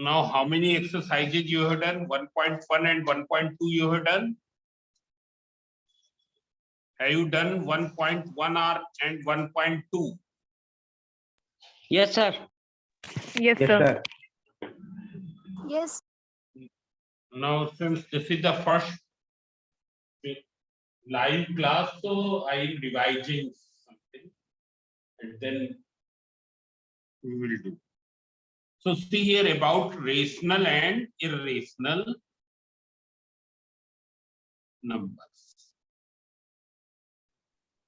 Now, how many exercises you have done? 1.1 and 1.2 you have done? Have you done 1.1 and 1.2? Yes, sir. Yes, Yes, sir. sir. Yes. Now, since this is the first live class, so I am revising something and then we will do. So see here about rational and irrational numbers.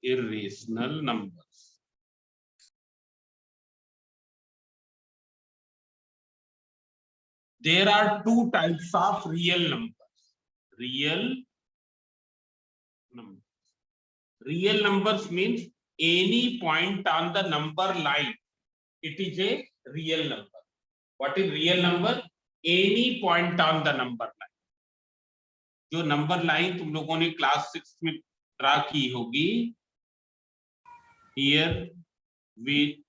Irrational numbers. There are two types of real numbers. Real numbers. Real numbers means any point on the number line, it is a real number. What is real number? Any point on the number line. जो number line तुम लोगों ने class 6 में draw की होगी, here we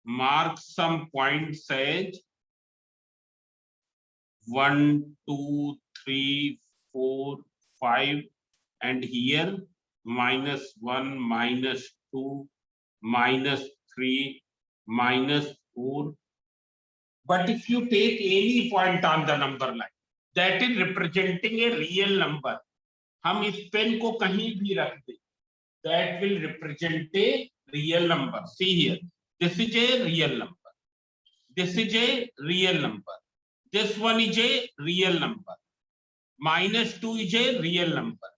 mark some points as 1, 2, 3, 4, 5, and here -1, -2, -3, -4. But if you take any point on the number line, that is representing a real number. हम इस pen को कहीं भी रख दें, that will represent a real number. See here, this is a real number. This is a real number. This one is a real number. -2 is a real number.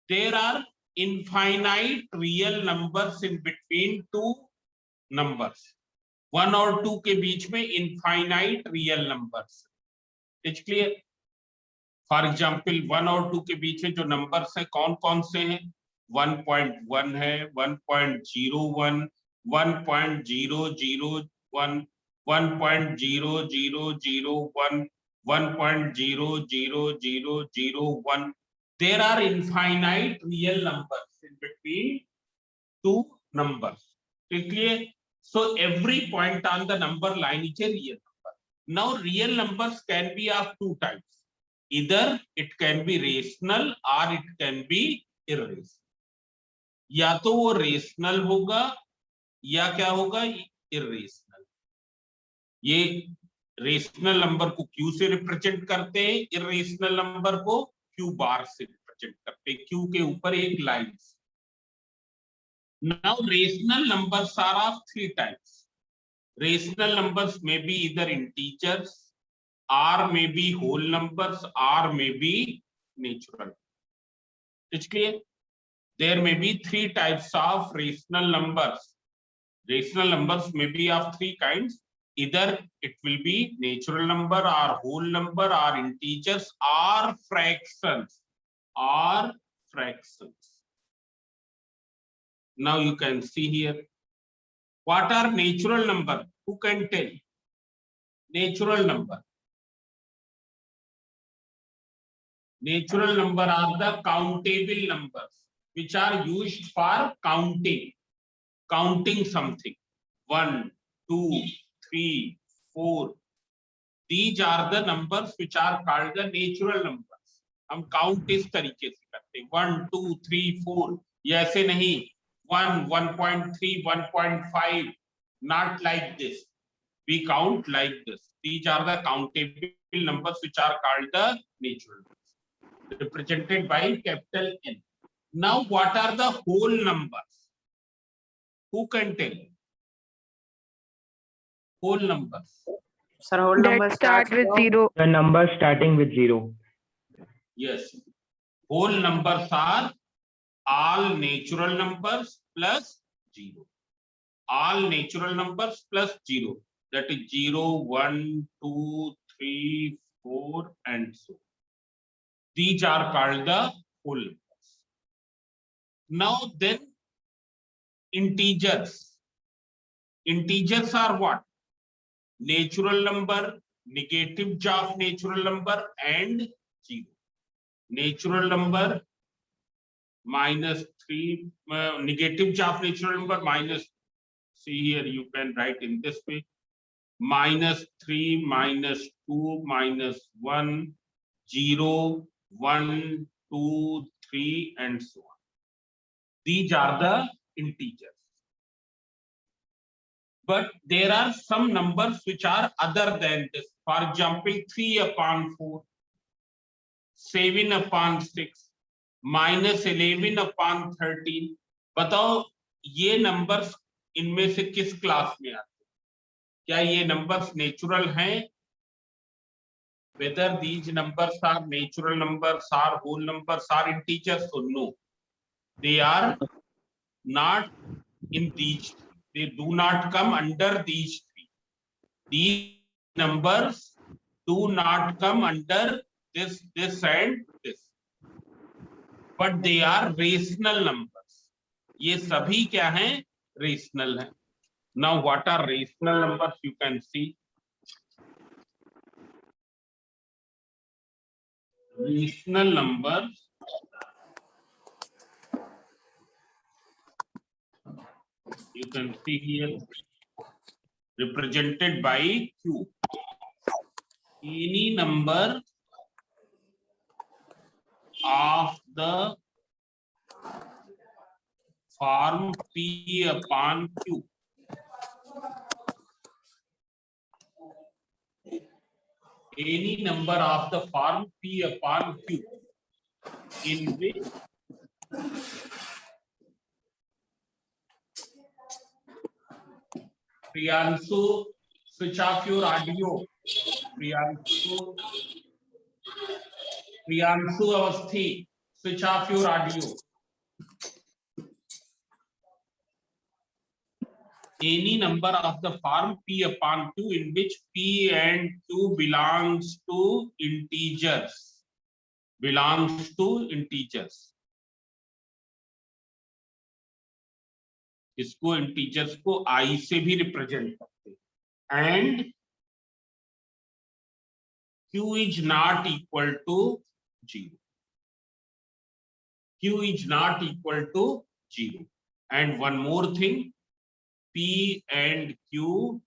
There are infinite real numbers in between two numbers. 1 और 2 के बीच में infinite real numbers. It's clear? For example, 1 और 2 के बीच में जो numbers हैं कौन कौन से हैं? 1.1 है, 1.01, 1.001, 1.0001, 1.00001. There are infinite real numbers in between two numbers. Clear? So every point on the number line is a real number. Now real numbers can be of two types. Either it can be rational or it can be irrational. या तो वो rational होगा या क्या होगा, irrational. ये rational number को Q से रिप्रेजेंट करते हैं, इरेशनल नंबर को क्यू बार से रिप्रेजेंट करते हैं, क्यू के ऊपर एक line. Now rational numbers are of three types. Rational numbers may be either integers, or may be whole numbers, or may be natural. It's clear? There may be three types of rational numbers. Rational numbers may be of three kinds. Either it will be natural number or whole number or integers or fractions. Or fractions. Now you can see here. What are natural number? Who can tell? Natural number. Natural number are the countable numbers which are used for counting. Counting something. 1, 2, 3, 4. These are the numbers which are called the natural numbers. हम count इस तरीके से करते हैं. 1, 2, 3, 4. ये ऐसे नहीं. 1, 1.3, 1.5. Not like this. We count like this. These are the countable numbers which are called the natural numbers, represented by capital N. Now, what are the whole numbers? Who can tell? Whole numbers. Sir, whole number That start with 0. The number starting with 0. Yes. Whole numbers are all natural numbers plus 0. All natural numbers plus 0. That is 0, 1, 2, 3, 4, and so. These are called the whole numbers. Now then, integers. Integers are what? Natural number, negatives of natural number, and 0. Natural number -3, negatives of natural number minus. See here, you can write in this way. -3, -2, -1, 0, 1, 2, 3, and so on. These are the integers. But there are some numbers which are other than this. For example, 3/4, 7/6, -11/13. बताओ ये numbers इनमें से किस class में आते हैं? क्या ये नंबर्स नेचुरल हैं? Whether these numbers are natural numbers, are whole numbers, are integers, or no, they are not in these. They do not come under these three. These numbers do not come under this, and this. But they are rational numbers. ये सभी क्या हैं? Rational हैं. Now, what are rational numbers? You can see. Rational numbers you can see here represented by Q. Any number of the form P/Q any number of the form P/Q in which Priyanshu, switch off your audio. Priyanshu Avasthi, switch off your audio. Any number of the form P/Q in which P and Q belongs to integers. Belongs to integers. इसको integers को I से भी represent करते हैं and Q is not equal to 0. Q is not equal to 0. And one more thing, P and Q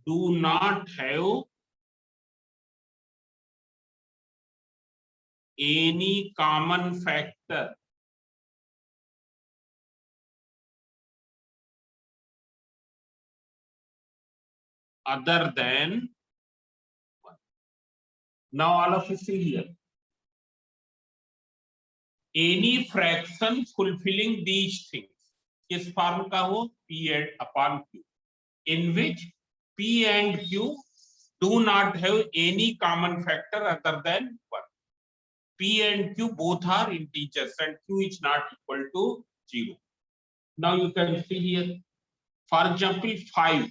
do not have any common factor. Other than 1. Now all of you see here. Any fraction fulfilling these things किस form का हो P/Q in which P and Q do not have any common factor other than 1. P and Q both are integers and Q is not equal to 0. Now you can see here, for example 5.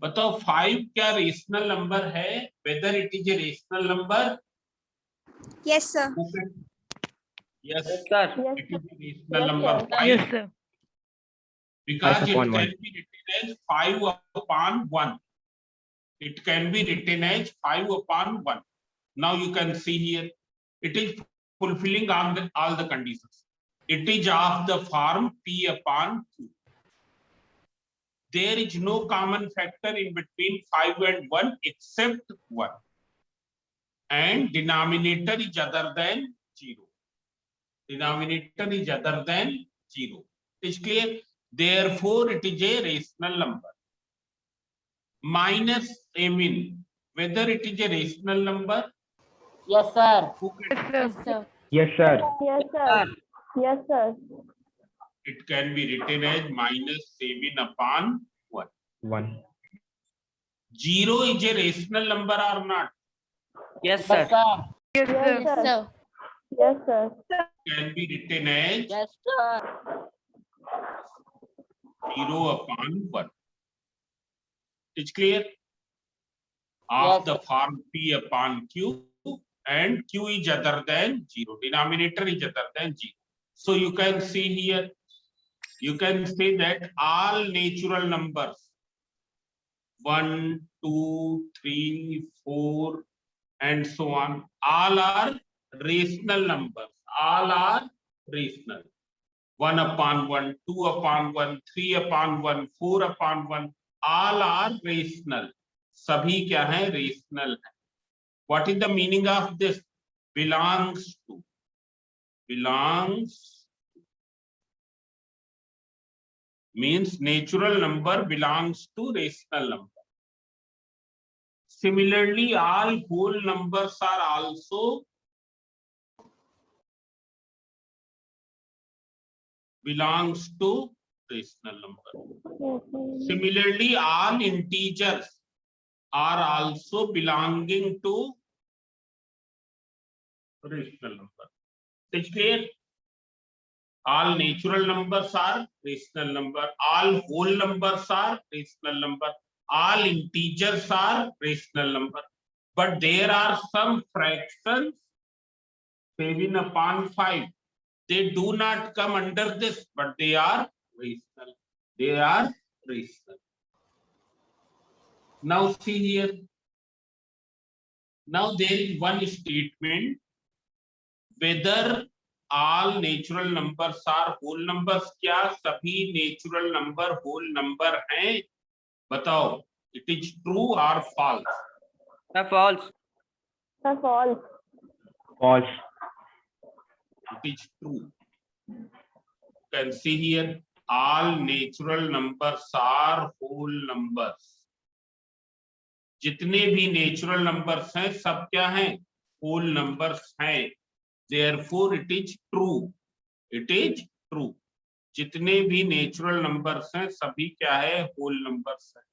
बताओ 5 क्या rational number है? Whether it is a rational number? Yes, sir. Yes, sir. it is a rational number 5. Yes, sir. Because Five it upon can one. be written as 5/1. It can be written as 5/1. Now you can see here, it is fulfilling all the conditions. It is of the form P/Q. There is no common factor in between 5 and 1 except 1. And denominator is other than 0. Denominator is other than 0. Is clear? Therefore, it is a rational number. -7, whether it is a rational number? Yes, sir. Who can- Yes, sir. Yes, sir. Yes, sir. Yes, sir. It can be written as -7/1. 1. 0 is a rational number or not? Yes, sir. Yes, sir. sir. Yes, sir. Can be written as Yes, sir. 0/1. It's clear? Of Yes, the form P/Q and Q is other than 0. Denominator is other than 0. So you can see here, you can say that all natural numbers 1, 2, 3, 4, and so on, all are rational numbers. All are rational. 1/1, 2/1, 3/1, 4/1, all are rational. सभी क्या है? Rational है. What is the meaning of this? Belongs to. Belongs means natural number belongs to rational number. Similarly, all whole numbers are also belongs to rational number. Yes, sir. Similarly, all integers are also belonging to rational number. It's clear? All natural numbers are rational number. All whole numbers are rational number. All integers are rational number. But there are some fractions 7/5. They do not come under this, but they are rational. They are rational. Now see here. Now there is one statement whether all natural numbers are whole numbers. क्या सभी natural number whole number हैं? बताओ. It is true or false? Sir, false. Sir, false. False. It is true. You can see here all natural numbers are whole numbers. जितने भी natural numbers हैं सब क्या हैं? Whole numbers हैं. Therefore it is true. It is true. जितने भी natural numbers हैं सभी क्या है? Whole numbers हैं.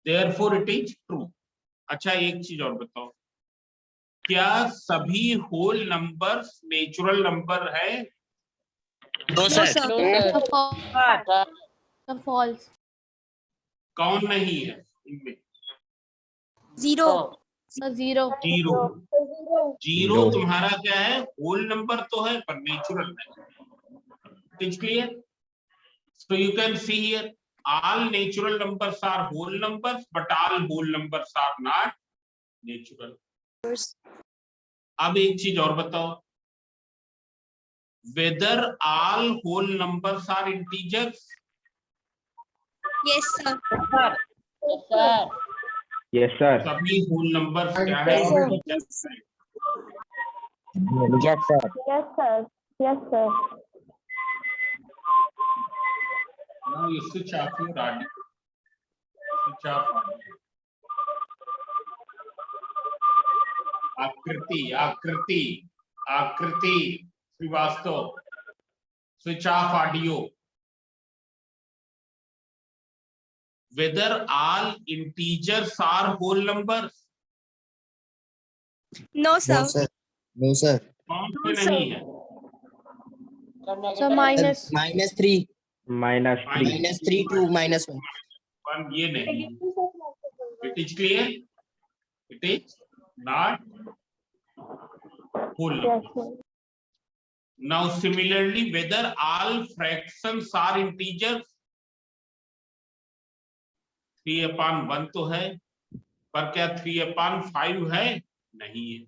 Therefore it is true. अच्छा एक चीज और बताओ. क्या सभी whole numbers natural number है? No, No, sir. sir. No, sir. Sir, false. कौन नहीं है इनमें? Zero. Sir, zero. Zero. Zero Zero. तुम्हारा क्या है? होल नंबर तो है पर नेचुरल नहीं. It is clear? So you can see here all natural numbers are whole numbers, but all whole numbers are not natural. अब एक चीज और बताओ. Whether all whole numbers are integers? Yes, sir. Yes, sir. Yes, sir. सभी whole numbers क्या है? Yes, sir. Integers हैं. Yes, sir. Yes, sir. Yes, sir. Now you switch off your radio. Switch off audio. आकृति Srivastava. Switch off audio. Whether all integers are whole numbers? No, sir. No, sir. No, sir. कौन से नहीं है? Sir, minus. -3. -3. -3 to -1. One ये नहीं. It is clear? It is not whole. Yes, sir. Now similarly, whether all fractions are integers? 3/1 तो है, पर क्या 3/5 है? नहीं है.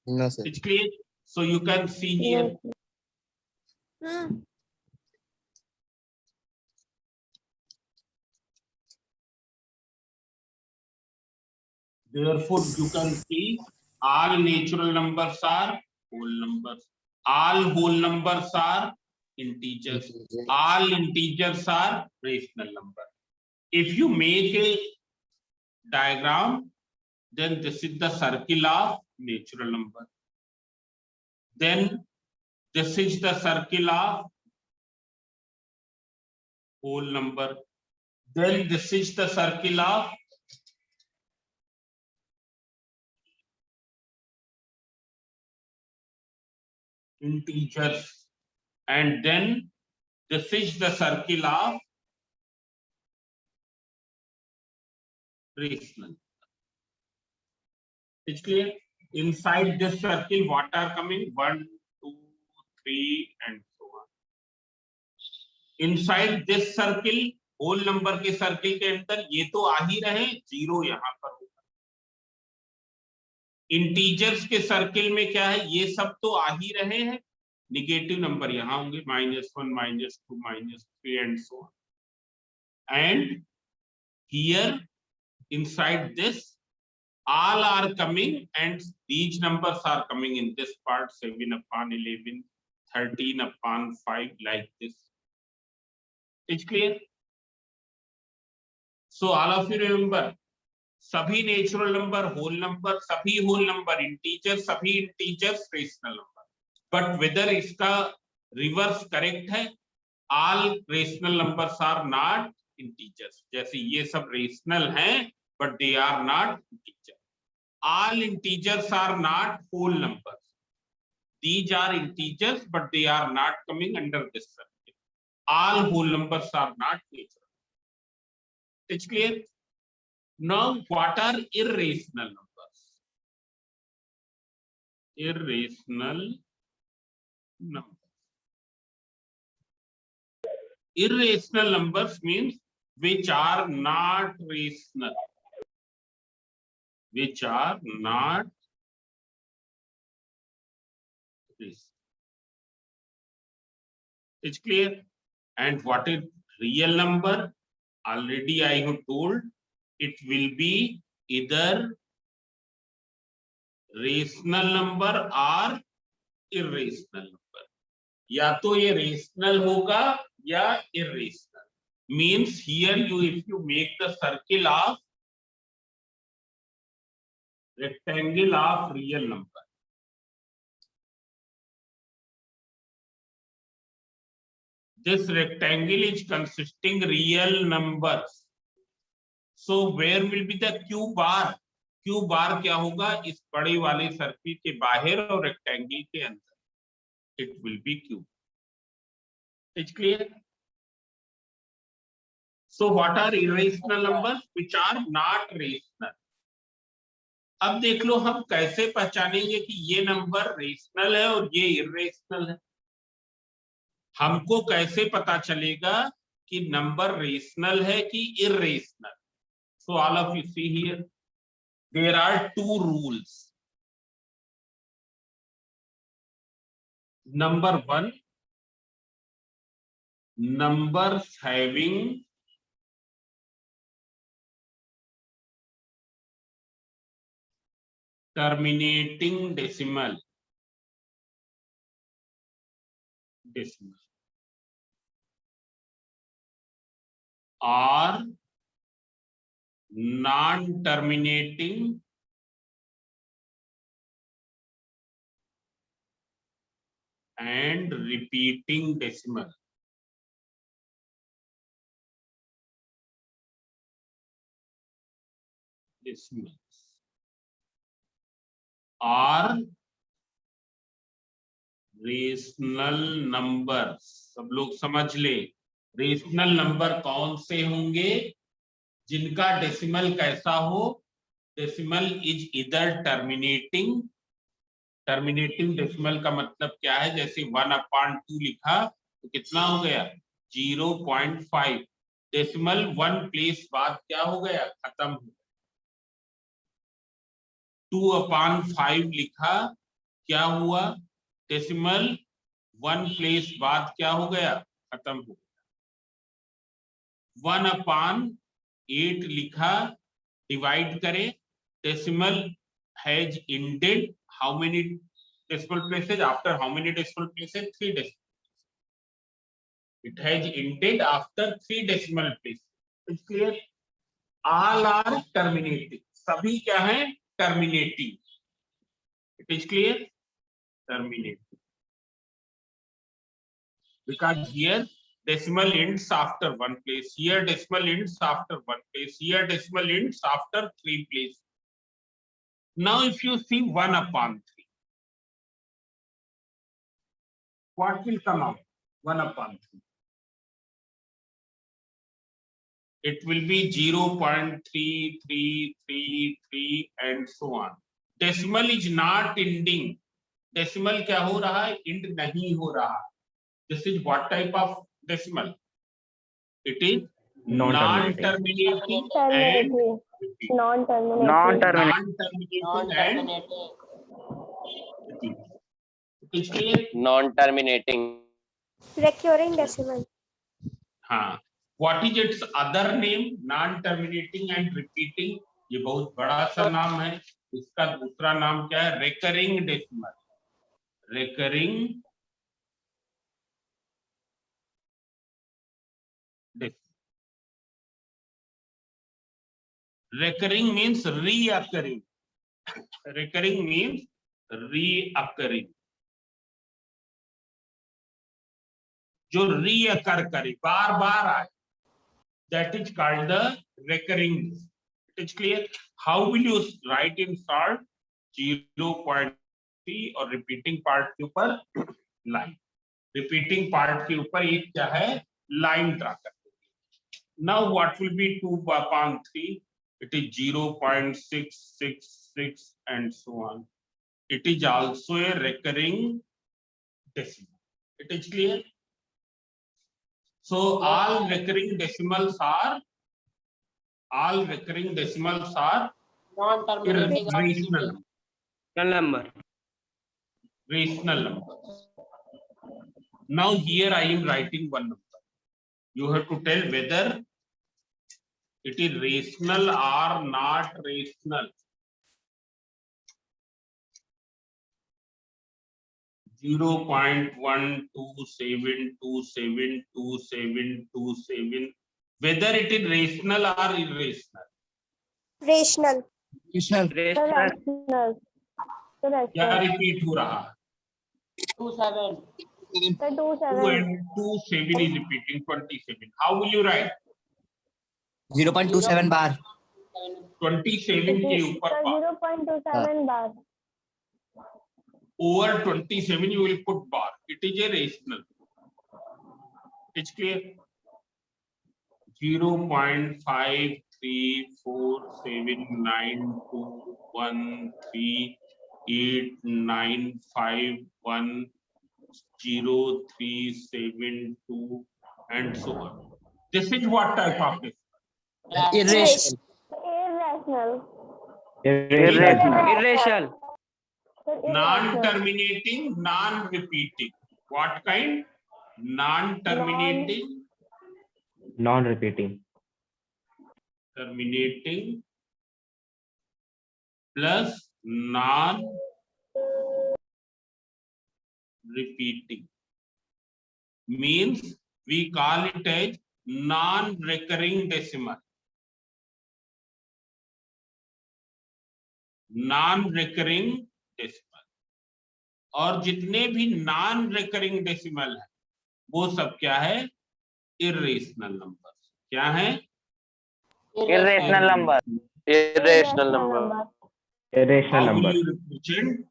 No, sir. It's clear? So you can see here. Hmm. Therefore, you can see all natural numbers are whole numbers. All whole numbers are integers. All integers are rational number. If you make a diagram, then this is the circle of natural number. Then this is the circle of whole number. Then this is the circle of integers, and then this is the circle of rational. It's clear? Inside this circle, what are coming? 1, 2, 3, and so on. Inside this circle, whole number के circle के अंदर ये तो आ ही रहे, 0 यहाँ पर होगा. Integers के सर्किल में क्या है? ये सब तो आ ही रहे हैं. निगेटिव नंबर यहाँ होंगे, -1, -2, -3 and so on. and here inside this all are coming, and these numbers are coming in this part, 7/11, 13/5, like this. It's clear? So all of you remember, सभी नेचुरल नंबर, होल नंबर, सभी whole number, integer, सभी integers rational number. But whether इसका reverse correct है, all rational numbers are not integers. जैसे ये सब rational हैं but they are not integer. All integers are not whole numbers. These are integers but they are not coming under this circle. All whole numbers are not natural. It's clear? Now what are irrational numbers? Irrational numbers. Irrational numbers means which are not rational. Which are not rational. It's clear? And what is real number? Already I have told, it will be either rational number or irrational number. या तो ये rational होगा या irrational. Means here you, if you make the circle of rectangle of real number, this rectangle is consisting real numbers. So where will be the Q bar? Q bar क्या होगा? इस बड़े वाले सर्किल के बाहर और रेक्टेंगल के अंदर. It will be Q. It's clear? So what are irrational numbers? Which are not rational. अब देख लो हम कैसे पहचानेंगे कि ये नंबर रेशनल है और ये इर्रेशनल है. हमको कैसे पता चलेगा कि नंबर रेशनल है कि irrational? So all of you see here, there are two rules. Number one, numbers having terminating decimal or non-terminating and repeating decimal. Decimals are rational number. सब लोग समझ ले, रेशनल नंबर कौन से होंगे? जिनका डेसिमल कैसा हो? डेसिमल इज इधर टर्मिनेटिंग. टर्मिनेटिंग डेसिमल का मतलब क्या है? जैसे 1/2 लिखा तो कितना हो गया? 0.5. डेसिमल 1 प्लेस बाद क्या हो गया? खत्म हो गया. 2/5 लिखा, क्या हुआ? डेसिमल 1 प्लेस बाद क्या हो गया? खत्म हो गया. 1/8 लिखा, डिवाइड करें, decimal has ended how many decimal places? After how many decimal places? 3 decimal places. It has ended after 3 decimal places. It's clear? All are terminating. सभी क्या है? Terminating. It is clear? Terminating. Because here decimal ends after 1 place. Here decimal ends after 1 place. Here decimal ends after 3 places. Now if you see 1/3. What will come out? 1/3. It will be 0.3333 and so on. Decimal is not ending. Decimal क्या हो रहा है? End नहीं हो रहा. This is what type of decimal? It is non-terminating and non-terminating and it is clear? non-terminating. Recurring decimal. हाँ, what is it's other name? Non terminating and repeating, ये बहुत बड़ा सा नाम है। इसका दूसरा नाम क्या है? Recurring decimal. Recurring decimal. Recurring means reoccurring. Recurring means reoccurring. जो reoccur करे, बार बार आए, that is called the recurring. It is clear? How will you write in salt? 0.3 और repeating part के ऊपर line. Repeating part के ऊपर एक क्या है? Line ड्रा करते हैं. Now what will be 2/3? It is 0.666 and so on. It is also a recurring decimal. It is clear? So all recurring decimals are Non-terminating or irrational. number. Rational numbers. Now here I am writing one number. You have to tell whether it is rational or not rational. 0.127272727, whether it is rational or irrational. Rational. Rational. Rational. क्या repeat हो रहा है? 27. 2 and 27 is repeating 27. How will you write? 0.27 bar. 27 के ऊपर bar. 0.27 bar. Over 27 you will put bar. It is a rational. It's clear? 0.5347921389510372 and so on. This is what type of this? Irrational. Irrational. Non-terminating, non-repeating. What kind? Non-terminating, Non-repeating. terminating plus non-repeating means we call it as non-recurring decimal. Non-recurring decimal. और जितने भी non-recurring decimal है वो सब क्या है? Irrational numbers. क्या है? Irrational number. Irrational number. Irrational How will number. you represent?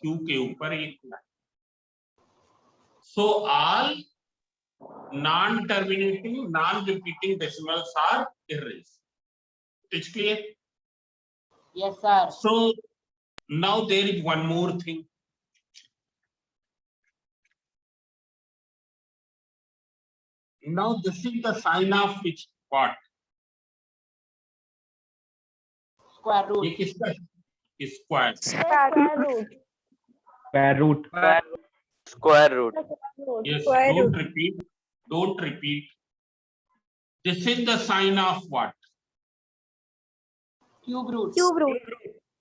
Q के ऊपर एक line. So all non-terminating, non-repeating decimals are irrational. It's clear? Yes, sir. So now there is one more thing. Now this is the sign of which what? Square root. ये किसका? Square. Square root. Square root. Square root. Yes. Square Don't repeat. Don't repeat. This is the sign of what? Cube root. Cube root.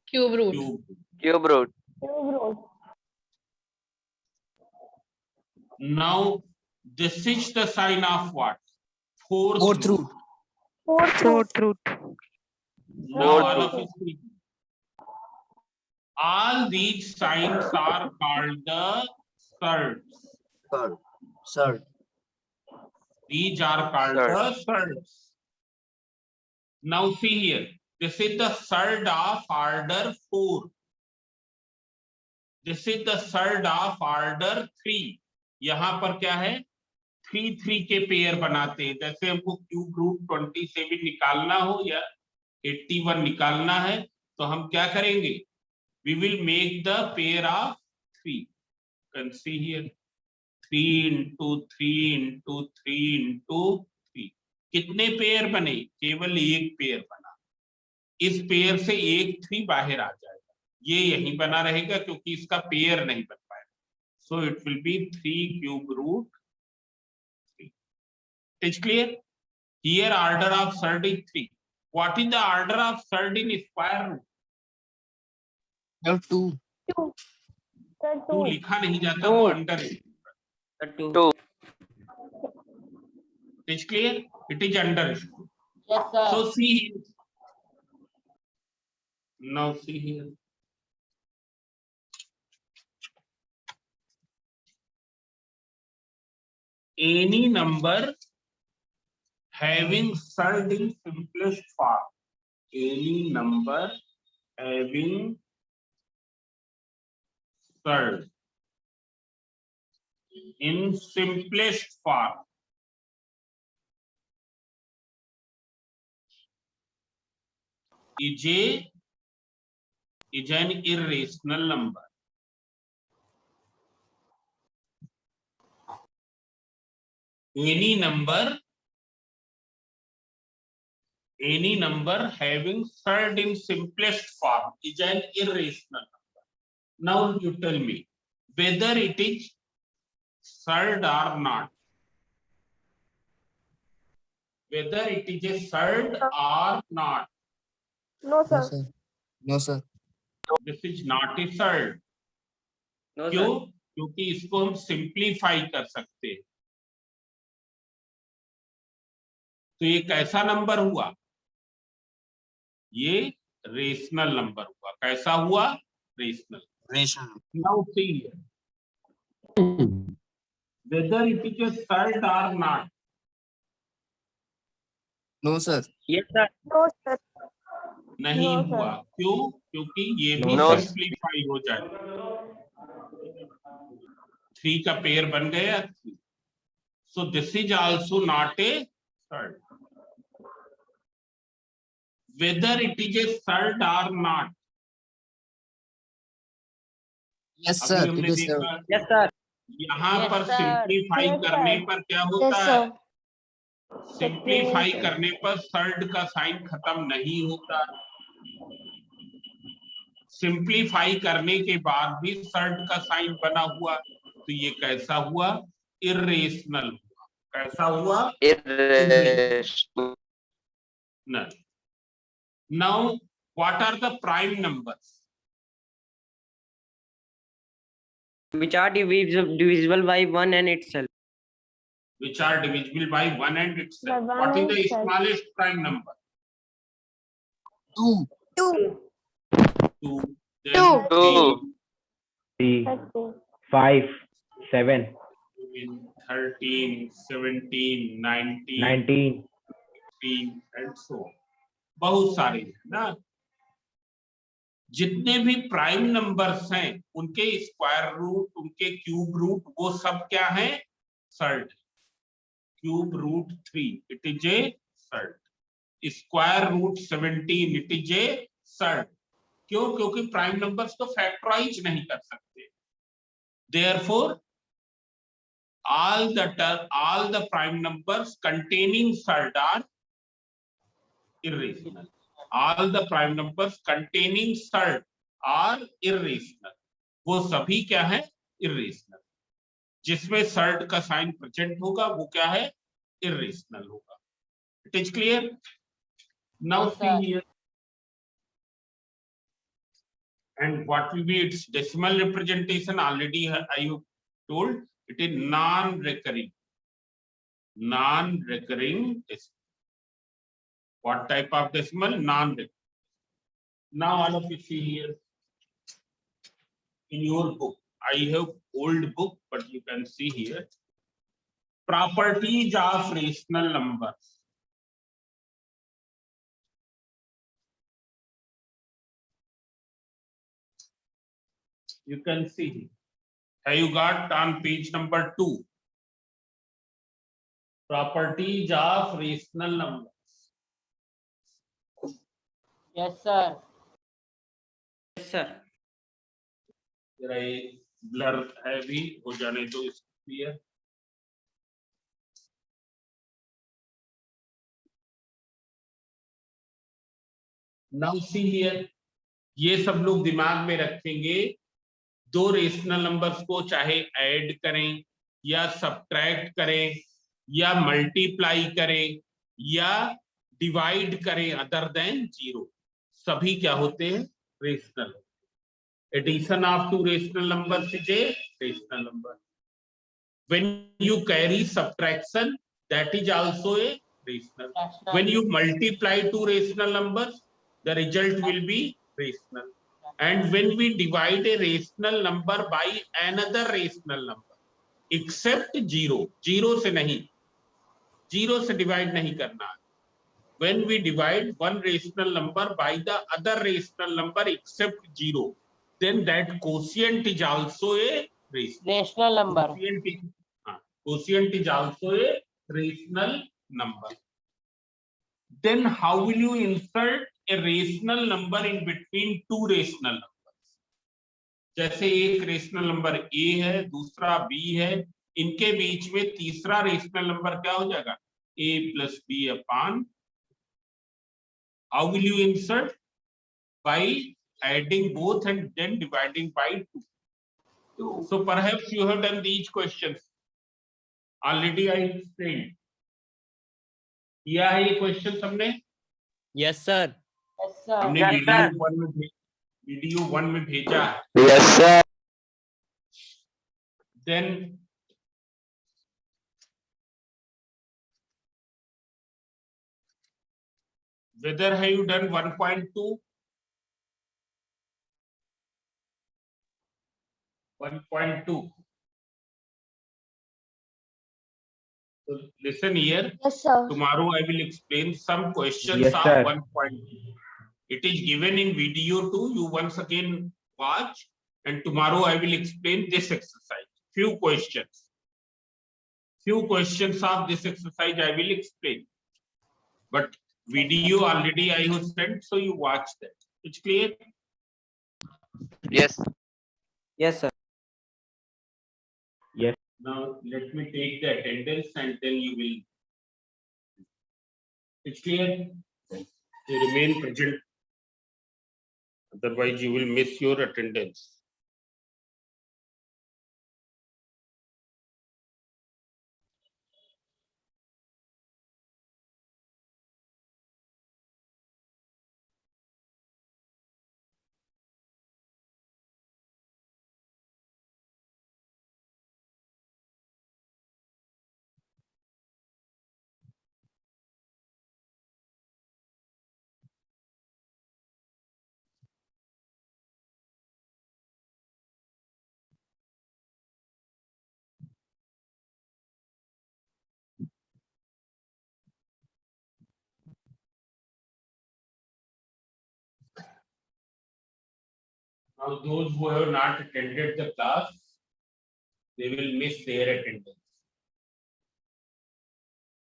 Cube root. Cube. Cube root. Cube root. Now this is the sign of what? Fourth root. Fourth root. Fourth root. Now all of you speak. All these signs are called the surds. Third. Third. These are called Surd. the surds. Now see here. This is the surd of order 4. This is the surd of order 3. यहाँ पर क्या है? 3 के pair बनाते हैं. जैसे हमको cube root 27 निकालना हो या 81 निकालना है तो हम क्या करेंगे? We will make the pair of 3. You can see here 3 into 3 into 3 into 3. कितने पेयर बने? केवल एक पेयर बना. इस पेयर से एक 3 बाहर आ जाएगा. ये यहीं बना रहेगा क्योंकि इसका पेयर नहीं बन पाएगा. So it will be 3 cube root 3. It's clear? Here order of surd is 3. What is the order of surd in square root? Sir, 2. Sir, 2 2. लिखा नहीं जाता वो अंडर है. Two. It is clear? It is under. Yes, sir. So see here. Now see here. Any number having surd in simplest form. Any number having surd in simplest form is an irrational number. Any number having surd in simplest form is an irrational number. Now you tell me whether it is surd or not. Whether it is a surd or not. No, No, sir. sir. No, sir. This is not a surd. No, क्यों? sir. क्योंकि इसको हम simplify कर सकते हैं. तो ये कैसा नंबर हुआ? ये रेशनल नंबर हुआ. कैसा हुआ? Rational. Rational. Now see whether it is a surd or not. No, sir. Yes, sir. No, sir. नहीं No, sir. हुआ. क्यों? क्योंकि ये भी No, sir. सिंप्लीफाई हो जाएगा. 3 का पेयर बन गया. So this is also not a surd. Whether it is a surd or not. Yes, अभी sir. हमने It is, sir. देखा Yes, sir. यहाँ Yes, पर sir. सिंप्लीफाई Yes, करने sir. पर क्या होता Yes, है? sir. सिंप्लीफाई करने पर सर्ड का साइन खत्म नहीं होता. सिंप्लीफाई करने के बाद भी सर्ड का साइन बना हुआ. तो ये कैसा हुआ? इर्रेशनल हुआ. कैसा हुआ? Irrational. Now what are the prime numbers? Which are divisible by 1 and itself. Which are divisible by 1 and itself. By one What is and the itself. smallest prime number? 2. 2. 2. Then Two. 2. 3, Sir, 2. 5, 7, 13, 17, 19, 19. 3 and so on. बहुत सारे हैं ना. जितने भी prime numbers हैं उनके square root, उनके cube root, वो सब क्या है? Surd. Cube root 3 it is a surd. Square root 17 it is a surd. क्यों? क्योंकि प्राइम नंबर्स को फैक्टराइज नहीं कर सकते. Therefore all the prime numbers containing surd are irrational. All the prime numbers containing surd are irrational. वो सभी क्या है? irrational. जिसमें सर्ड का साइन प्रेजेंट होगा वो क्या है? irrational होगा. It is clear? Now Yes, see sir. here. And what will be its decimal representation? Already I have told it is non-recurring. Non-recurring decimal. What type of decimal? Non-recurring. Now all of you see here in your book. I have old book, but you can see here properties of rational numbers. You can see here. Have you got on page number 2? Properties of rational numbers. Yes, sir. Yes, sir. जरा ये blur है भी हो जाने दो clear. Now see here. ये सब लोग दिमाग में रखेंगे. दो रेशनल नंबर्स को चाहे ऐड करें या सब्ट्रैक्ट करें या मल्टीप्लाई करें या डिवाइड करें अदर देन 0, सभी क्या होते हैं? Rational. Addition of two rational numbers is a rational number. When you carry subtraction, that is also a rational. Rational. When you multiply two rational numbers, the result will be rational. And when we divide a rational number by another rational number, except 0, 0 से नहीं, 0 से divide नहीं करना है. When we divide one rational number by the other rational number except 0, then that quotient is also a rational. Rational number. Quotient is also a rational number. Then how will you insert a rational number in between two rational numbers? जैसे एक rational number a है, दूसरा b है, इनके बीच में तीसरा rational number क्या हो जाएगा? a plus b upon. How will you insert? By adding both and then dividing by 2. So perhaps you have done these questions. Already I explained. किया है ये क्वेश्चन हमने? Yes, sir. Yes, sir. हमने video 1 में भेजा है. Yes, sir. Then whether have you done 1.2? 1.2. So listen here. Yes, sir. Tomorrow I will explain some questions Yes, of sir. 1.2. It is given in video 2. You once again watch, and tomorrow I will explain this exercise. Few questions of this exercise I will explain. But video already I have sent, so you watch that. It's clear? Yes. Yes, sir. Now let me take the attendance and then you will. It's clear? You remain present. Otherwise you will miss your attendance. Now those who have not attended the class, they will miss their attendance.